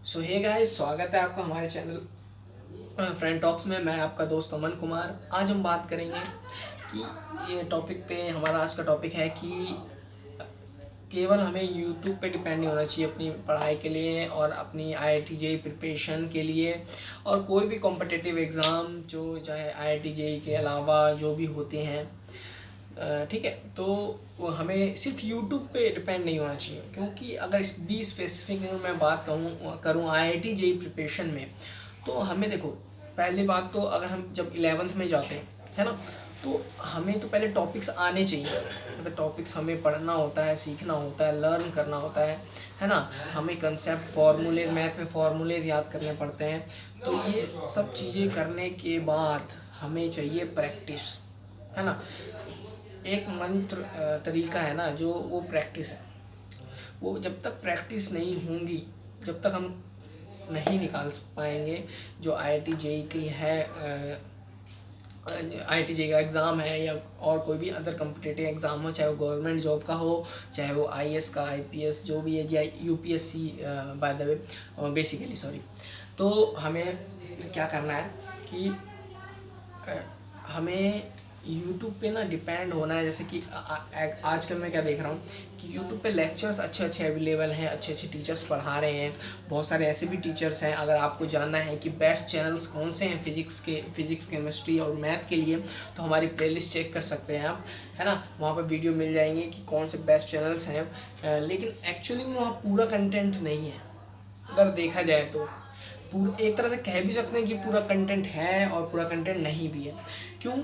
सो hey guys, स्वागत है आपका हमारे चैनल फ्रेंड टॉक्स में। मैं आपका दोस्त अमन कुमार। आज हम बात करेंगे कि ये टॉपिक पे हमारा आज का टॉपिक है कि केवल हमें यूट्यूब पे डिपेंड नहीं होना चाहिए अपनी पढ़ाई के लिए और अपनी IIT जेईई प्रिपरेशन के लिए और कोई भी कॉम्पिटिटिव एग्ज़ाम जो चाहे IIT जेईई के अलावा जो भी होते हैं। ठीक है, तो वो हमें सिर्फ यूट्यूब पे डिपेंड नहीं होना चाहिए, क्योंकि अगर इस बी स्पेसिफिक मैं बात करूँ IIT जेईई प्रिपरेशन में, तो हमें देखो, पहली बात तो अगर हम जब 11th में जाते हैं, है ना, तो हमें तो पहले टॉपिक्स आने चाहिए। मतलब टॉपिक्स हमें पढ़ना होता है, सीखना होता है, लर्न करना होता है ना। हमें कंसेप्ट, फार्मूलेज, मैथ में फार्मूलेज याद करने पड़ते हैं। तो ये सब चीज़ें करने के बाद हमें चाहिए प्रैक्टिस, है ना। एक मंत्र तरीका है ना, जो वो प्रैक्टिस है। वो जब तक प्रैक्टिस नहीं होंगी, जब तक हम नहीं निकाल पाएंगे जो IIT जेईई की है, IIT जेईई का एग्ज़ाम है या और कोई भी अदर कम्पिटिटिव एग्ज़ाम हो, चाहे वो गवर्नमेंट जॉब का हो, चाहे वो IAS का, IPS जो भी है, या UPSC by the way, basically sorry. तो हमें क्या करना है कि हमें यूट्यूब पे ना डिपेंड होना है। जैसे कि आजकल मैं क्या देख रहा हूँ कि यूट्यूब पे लेक्चर्स अच्छे अच्छे अवेलेबल हैं, अच्छे अच्छे टीचर्स पढ़ा रहे हैं। बहुत सारे ऐसे भी टीचर्स हैं, अगर आपको जानना है कि बेस्ट चैनल्स कौन से हैं फिजिक्स, केमिस्ट्री और मैथ के लिए, तो हमारी प्लेलिस्ट चेक कर सकते हैं आप, है ना। वहाँ पर वीडियो मिल जाएंगे कि कौन से बेस्ट चैनल्स हैं। लेकिन एक्चुअली में वहाँ पूरा कंटेंट नहीं है, अगर देखा जाए तो। पूरा एक तरह से कह भी सकते हैं कि पूरा कंटेंट है और पूरा कंटेंट नहीं भी है। क्यों?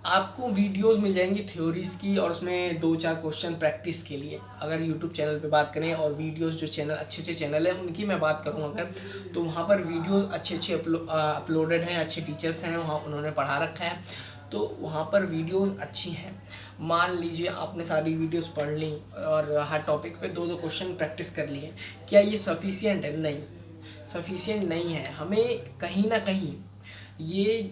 आपको वीडियोस मिल जाएंगी थ्योरीज़ की, और उसमें 2-4 क्वेश्चन प्रैक्टिस के लिए। अगर यूट्यूब चैनल पे बात करें, और वीडियोस जो चैनल अच्छे अच्छे चैनल हैं उनकी मैं बात करूँ अगर, तो वहाँ पर वीडियोस अच्छे अच्छे अपलोडेड हैं, अच्छे टीचर्स हैं वहाँ, उन्होंने पढ़ा रखा है, तो वहाँ पर वीडियोस अच्छी हैं। मान लीजिए आपने सारी वीडियोस पढ़ ली और हर टॉपिक पे 2-2 क्वेश्चन प्रैक्टिस कर लिए, क्या ये सफिशियंट है? नहीं, सफिशियंट नहीं है। हमें कहीं ना कहीं ये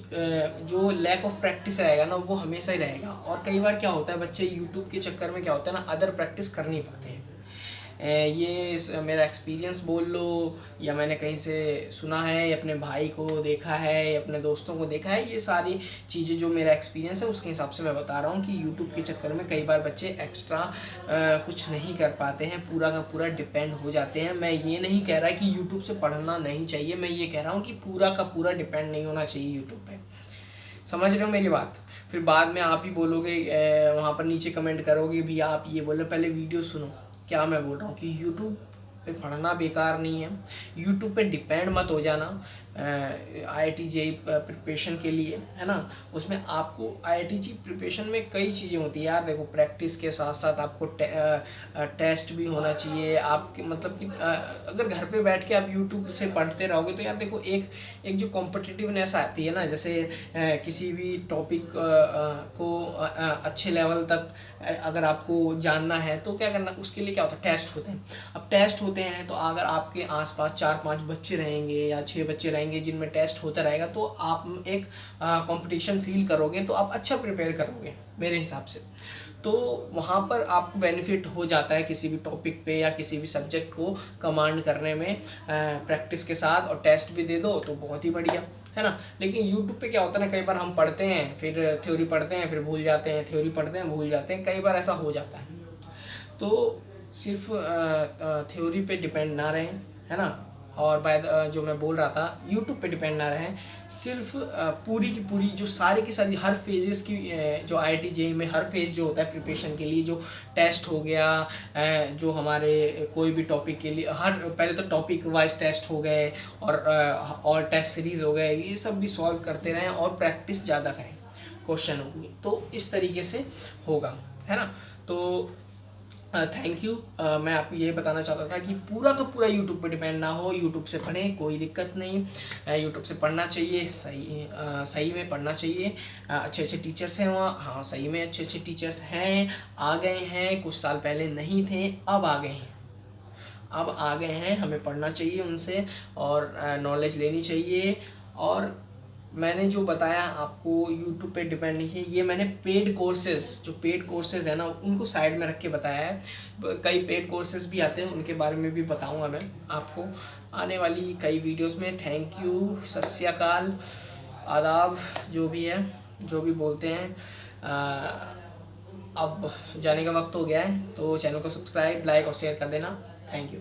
जो लैक ऑफ प्रैक्टिस रहेगा ना, वो हमेशा ही रहेगा। और कई बार क्या होता है, बच्चे यूट्यूब के चक्कर में क्या होता है ना, अदर प्रैक्टिस कर नहीं पाते हैं। मेरा एक्सपीरियंस बोल लो, या मैंने कहीं से सुना है, अपने भाई को देखा है, अपने दोस्तों को देखा है। ये सारी चीज़ें जो मेरा एक्सपीरियंस है उसके हिसाब से मैं बता रहा हूँ कि यूट्यूब के चक्कर में कई बार बच्चे एक्स्ट्रा कुछ नहीं कर पाते हैं, पूरा का पूरा डिपेंड हो जाते हैं। मैं ये नहीं कह रहा कि यूट्यूब से पढ़ना नहीं चाहिए, मैं ये कह रहा हूँ कि पूरा का पूरा डिपेंड नहीं होना चाहिए यूट्यूब पे। समझ रहे हो मेरी बात? फिर बाद में आप ही बोलोगे, वहाँ पर नीचे कमेंट करोगे, भी आप ये बोलो, पहले वीडियो सुनो। क्या मैं बोल रहा हूँ कि यूट्यूब पे पढ़ना बेकार नहीं है, यूट्यूब पे डिपेंड मत हो जाना IIT जेईई प्रिपरेशन के लिए, है ना। उसमें आपको IIT जेईई प्रिपरेशन में कई चीज़ें होती है यार। देखो, प्रैक्टिस के साथ साथ आपको टेस्ट भी होना चाहिए आपके, मतलब कि अगर घर पे बैठ के आप यूट्यूब से पढ़ते रहोगे तो यार देखो, एक एक जो कॉम्पिटिटिवनेस आती है ना, जैसे किसी भी टॉपिक को अच्छे लेवल तक अगर आपको जानना है तो क्या करना, उसके लिए क्या होता है, टेस्ट होते हैं। अब टेस्ट होते हैं तो अगर आपके आसपास 4-5 बच्चे रहेंगे या 6 बच्चे रहेंगे जिनमें टेस्ट होता रहेगा, तो आप एक कंपटीशन फील करोगे, तो आप अच्छा प्रिपेयर करोगे मेरे हिसाब से। तो वहाँ पर आपको बेनिफिट हो जाता है किसी भी टॉपिक पे या किसी भी सब्जेक्ट को कमांड करने में, प्रैक्टिस के साथ, और टेस्ट भी दे दो तो बहुत ही बढ़िया, है ना। लेकिन यूट्यूब पे क्या होता है ना, कई बार हम पढ़ते हैं, फिर थ्योरी पढ़ते हैं, फिर भूल जाते हैं, थ्योरी पढ़ते हैं, भूल जाते हैं, कई बार ऐसा हो जाता है। तो सिर्फ थ्योरी पे डिपेंड ना रहें, है ना। और जो मैं बोल रहा था, यूट्यूब पे डिपेंड ना रहें। सिर्फ पूरी की पूरी जो सारी की सारी हर फेजेस की, जो IIT जेईई में हर फेज जो होता है प्रिपरेशन के लिए, जो टेस्ट हो गया, जो हमारे कोई भी टॉपिक के लिए हर पहले तो टॉपिक वाइज टेस्ट हो गए, और टेस्ट सीरीज हो गए, ये सब भी सॉल्व करते रहें और प्रैक्टिस ज़्यादा करें, क्वेश्चन होंगे, तो इस तरीके से होगा, है ना। तो थैंक यू। मैं आपको ये बताना चाहता था कि पूरा का पूरा यूट्यूब पे डिपेंड ना हो, यूट्यूब से पढ़ें, कोई दिक्कत नहीं। यूट्यूब से पढ़ना चाहिए, सही में पढ़ना चाहिए। अच्छे अच्छे टीचर्स हैं वहाँ, हाँ सही में अच्छे अच्छे टीचर्स हैं, आ गए हैं, कुछ साल पहले नहीं थे, अब आ गए हैं, अब आ गए हैं। हमें पढ़ना चाहिए उनसे और नॉलेज लेनी चाहिए। और मैंने जो बताया आपको यूट्यूब पे डिपेंड नहीं है, ये मैंने पेड कोर्सेज, जो पेड कोर्सेज है ना उनको साइड में रख के बताया है। कई पेड कोर्सेज भी आते हैं, उनके बारे में भी बताऊंगा मैं आपको आने वाली कई वीडियोस में। थैंक यू, सत श्री अकाल, आदाब, जो भी है, जो भी बोलते हैं। अब जाने का वक्त हो गया है, तो चैनल को सब्सक्राइब, लाइक और शेयर कर देना। Thank you.